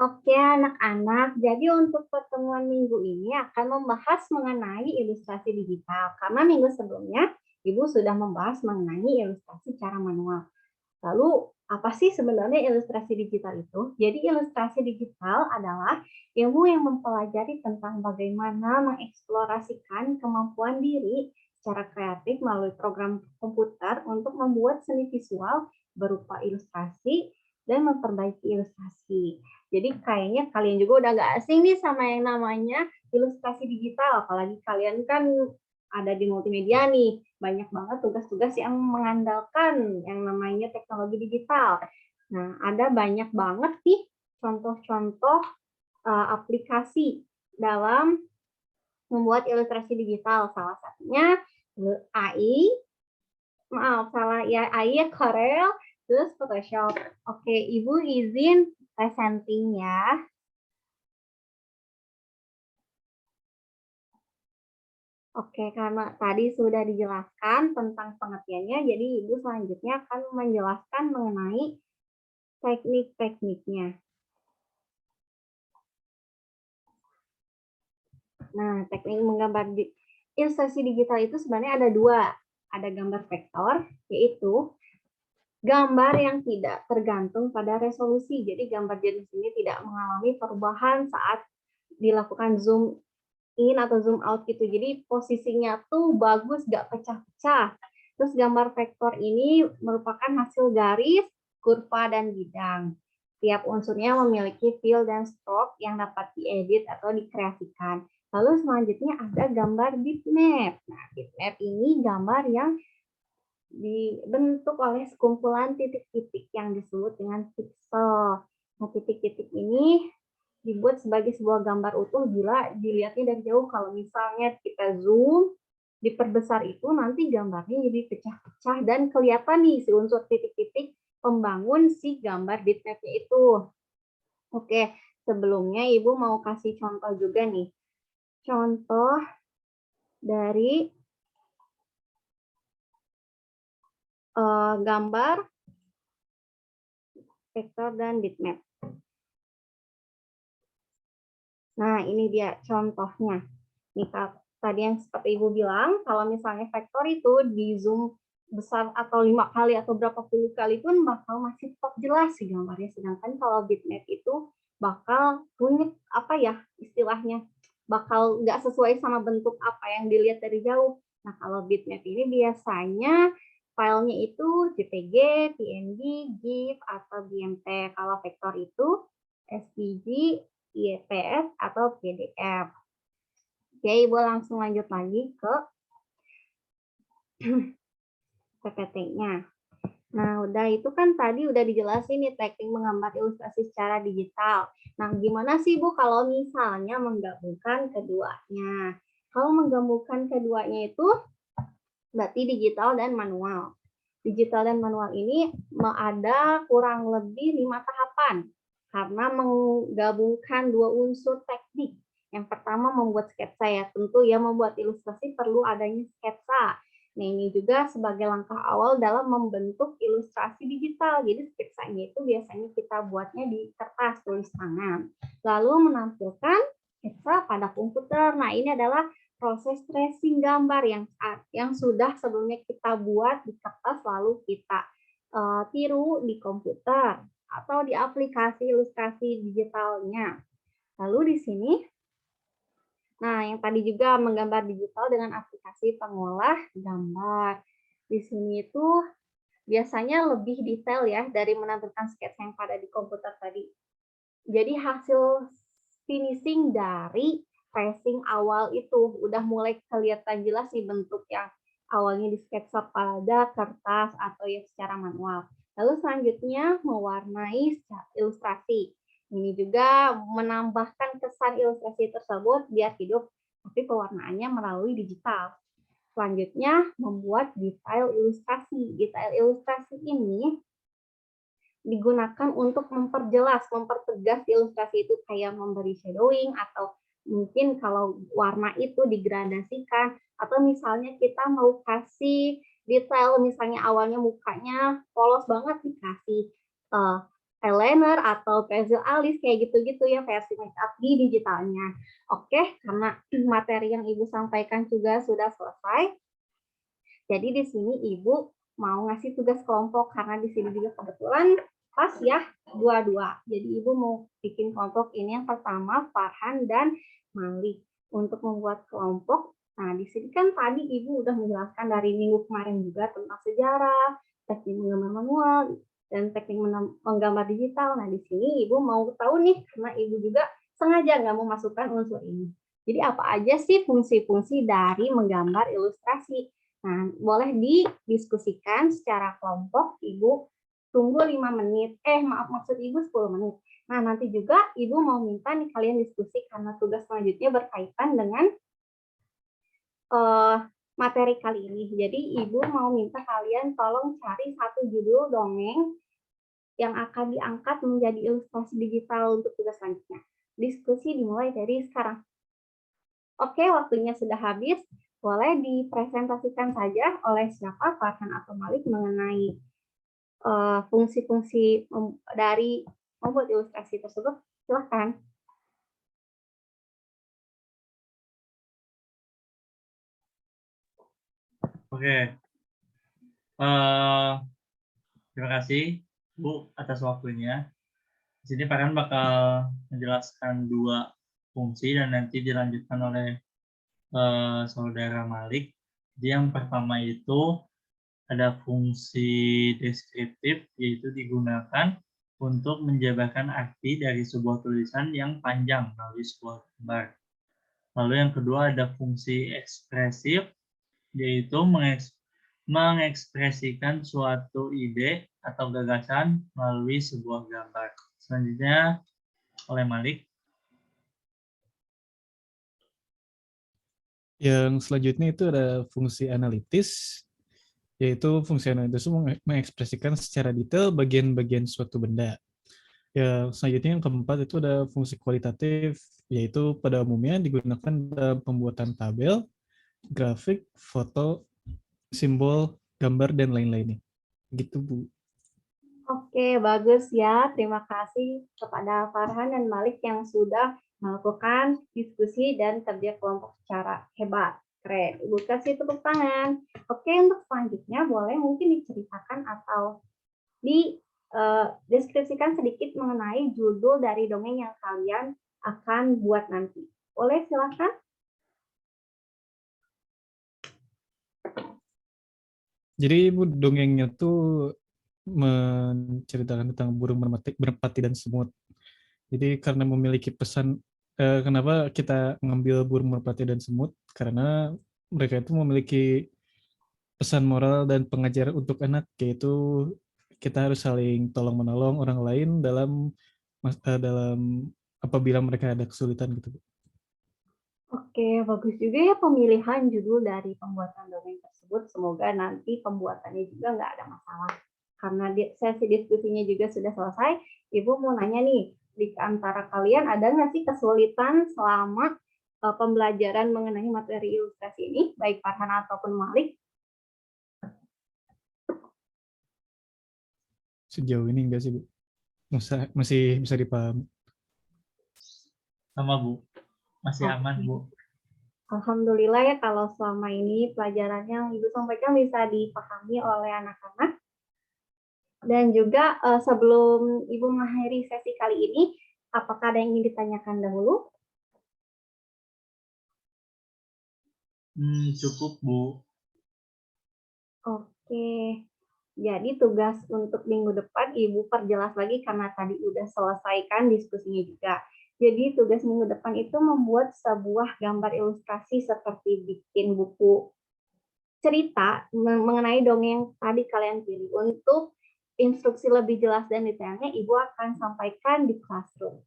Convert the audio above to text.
Oke, anak-anak. Jadi untuk pertemuan minggu ini akan membahas mengenai ilustrasi digital. Karena minggu sebelumnya Ibu sudah membahas mengenai ilustrasi secara manual. Lalu, apa sih sebenarnya ilustrasi digital itu? Jadi ilustrasi digital adalah ilmu yang mempelajari tentang bagaimana mengeksplorasikan kemampuan diri secara kreatif melalui program komputer untuk membuat seni visual berupa ilustrasi dan memperbaiki ilustrasi. Jadi kayaknya kalian juga udah nggak asing nih sama yang namanya ilustrasi digital, apalagi kalian kan ada di multimedia nih, banyak banget tugas-tugas yang mengandalkan yang namanya teknologi digital. Nah, ada banyak banget nih contoh-contoh aplikasi dalam membuat ilustrasi digital. Salah satunya AI, maaf salah ya AI ya Corel, terus Photoshop. Oke, Ibu izin presenting ya. Oke, karena tadi sudah dijelaskan tentang pengertiannya, jadi Ibu selanjutnya akan menjelaskan mengenai teknik-tekniknya. Nah, teknik menggambar ilustrasi digital itu sebenarnya ada dua. Ada gambar vektor, yaitu gambar yang tidak tergantung pada resolusi. Jadi gambar jenis ini tidak mengalami perubahan saat dilakukan zoom in atau zoom out gitu. Jadi posisinya tuh bagus, gak pecah-pecah. Terus gambar vektor ini merupakan hasil garis, kurva, dan bidang. Tiap unsurnya memiliki fill dan stroke yang dapat diedit atau dikreasikan. Lalu selanjutnya ada gambar bitmap. Nah, bitmap ini gambar yang dibentuk oleh sekumpulan titik-titik yang disebut dengan pixel. Nah, titik-titik ini dibuat sebagai sebuah gambar utuh. Gila, dilihatnya dari jauh. Kalau misalnya kita zoom, diperbesar itu nanti gambarnya jadi pecah-pecah dan kelihatan nih si unsur titik-titik pembangun si gambar bitmap-nya itu. Oke, sebelumnya Ibu mau kasih contoh juga nih. Contoh dari gambar vektor dan bitmap. Nah, ini dia contohnya. Nih, tadi yang seperti Ibu bilang, kalau misalnya vektor itu di zoom besar atau 5 kali atau berapa puluh kali pun bakal masih tetap jelas sih gambarnya. Sedangkan kalau bitmap itu bakal runyet, apa ya istilahnya, bakal nggak sesuai sama bentuk apa yang dilihat dari jauh. Nah, kalau bitmap ini biasanya filenya itu JPG, PNG, GIF, atau BMP. Kalau vektor itu SVG, IPS, atau PDF. Oke, Ibu langsung lanjut lagi ke PPT-nya. Nah, udah itu kan tadi udah dijelasin nih teknik menggambar ilustrasi secara digital. Nah, gimana sih Bu kalau misalnya menggabungkan keduanya? Kalau menggabungkan keduanya itu berarti digital dan manual. Digital dan manual ini ada kurang lebih 5 tahapan karena menggabungkan dua unsur teknik. Yang pertama membuat sketsa ya, tentu ya membuat ilustrasi perlu adanya sketsa. Nah, ini juga sebagai langkah awal dalam membentuk ilustrasi digital. Jadi sketsanya itu biasanya kita buatnya di kertas tulis tangan. Lalu menampilkan sketsa pada komputer. Nah, ini adalah proses tracing gambar yang sudah sebelumnya kita buat di kertas lalu kita tiru di komputer atau di aplikasi ilustrasi digitalnya. Lalu di sini, nah yang tadi juga menggambar digital dengan aplikasi pengolah gambar. Di sini itu biasanya lebih detail ya dari menampilkan sketsa yang pada di komputer tadi. Jadi hasil finishing dari tracing awal itu udah mulai kelihatan jelas nih bentuk yang awalnya di sketsa pada kertas atau ya secara manual. Lalu selanjutnya mewarnai ilustrasi. Ini juga menambahkan kesan ilustrasi tersebut biar hidup, tapi pewarnaannya melalui digital. Selanjutnya membuat detail ilustrasi. Detail ilustrasi ini digunakan untuk memperjelas, mempertegas ilustrasi itu kayak memberi shadowing atau mungkin kalau warna itu digradasikan atau misalnya kita mau kasih detail misalnya awalnya mukanya polos banget dikasih eyeliner atau pensil alis kayak gitu-gitu ya versi makeup di digitalnya. Oke, karena materi yang Ibu sampaikan juga sudah selesai. Jadi di sini Ibu mau ngasih tugas kelompok karena di sini juga kebetulan pas ya dua-dua. Jadi Ibu mau bikin kelompok ini yang pertama Farhan dan Malik untuk membuat kelompok. Nah, di sini kan tadi Ibu udah menjelaskan dari minggu kemarin juga tentang sejarah, teknik menggambar manual, dan teknik menggambar digital. Nah, di sini Ibu mau tahu nih, karena Ibu juga sengaja nggak mau masukkan unsur ini. Jadi apa aja sih fungsi-fungsi dari menggambar ilustrasi? Nah, boleh didiskusikan secara kelompok, Ibu tunggu 5 menit. Maksud Ibu 10 menit. Nah, nanti juga Ibu mau minta nih kalian diskusi karena tugas selanjutnya berkaitan dengan materi kali ini. Jadi Ibu mau minta kalian tolong cari satu judul dongeng yang akan diangkat menjadi ilustrasi digital untuk tugas selanjutnya. Diskusi dimulai dari sekarang. Oke, waktunya sudah habis. Boleh dipresentasikan saja oleh siapa, Farhan atau Malik, mengenai fungsi-fungsi dari membuat ilustrasi tersebut. Silahkan. Oke. Terima kasih, Bu, atas waktunya. Di sini Farhan bakal menjelaskan 2 fungsi dan nanti dilanjutkan oleh saudara Malik. Jadi yang pertama itu ada fungsi deskriptif, yaitu digunakan untuk menjabarkan arti dari sebuah tulisan yang panjang melalui sebuah gambar. Lalu yang kedua ada fungsi ekspresif, yaitu mengekspresikan suatu ide atau gagasan melalui sebuah gambar. Selanjutnya oleh Malik. Yang selanjutnya itu ada fungsi analitis, yaitu fungsi analitis itu mengekspresikan secara detail bagian-bagian suatu benda. Ya, selanjutnya yang keempat itu ada fungsi kualitatif, yaitu pada umumnya digunakan dalam pembuatan tabel, grafik, foto, simbol, gambar, dan lain-lainnya. Gitu, Bu. Oke, bagus ya. Terima kasih kepada Farhan dan Malik yang sudah melakukan diskusi dan kerja kelompok secara hebat. Keren. Ibu kasih tepuk tangan. Oke, untuk selanjutnya boleh mungkin diceritakan atau deskripsikan sedikit mengenai judul dari dongeng yang kalian akan buat nanti. Boleh, silakan. Jadi, Bu, dongengnya tuh menceritakan tentang burung merpati dan semut. Jadi karena memiliki pesan, kenapa kita mengambil burung merpati dan semut? Karena mereka itu memiliki pesan moral dan pengajaran untuk anak, yaitu kita harus saling tolong menolong orang lain dalam apabila mereka ada kesulitan gitu. Oke, bagus juga ya pemilihan judul dari pembuatan dongeng tersebut. Semoga nanti pembuatannya juga nggak ada masalah. Karena sesi diskusinya juga sudah selesai, Ibu mau nanya nih, di antara kalian ada nggak sih kesulitan selama pembelajaran mengenai materi ilustrasi ini, baik Farhan ataupun Malik? Sejauh ini enggak sih, Bu. Masih bisa dipahami. Sama, Bu. Masih aman, Bu. Alhamdulillah ya kalau selama ini pelajarannya yang Ibu sampaikan bisa dipahami oleh anak-anak. Dan juga sebelum Ibu mengakhiri sesi kali ini, apakah ada yang ingin ditanyakan dahulu? Cukup, Bu. Oke, jadi tugas untuk minggu depan Ibu perjelas lagi karena tadi udah selesaikan diskusinya juga. Jadi tugas minggu depan itu membuat sebuah gambar ilustrasi seperti bikin buku cerita mengenai dongeng yang tadi kalian pilih. Untuk instruksi lebih jelas dan detailnya Ibu akan sampaikan di classroom.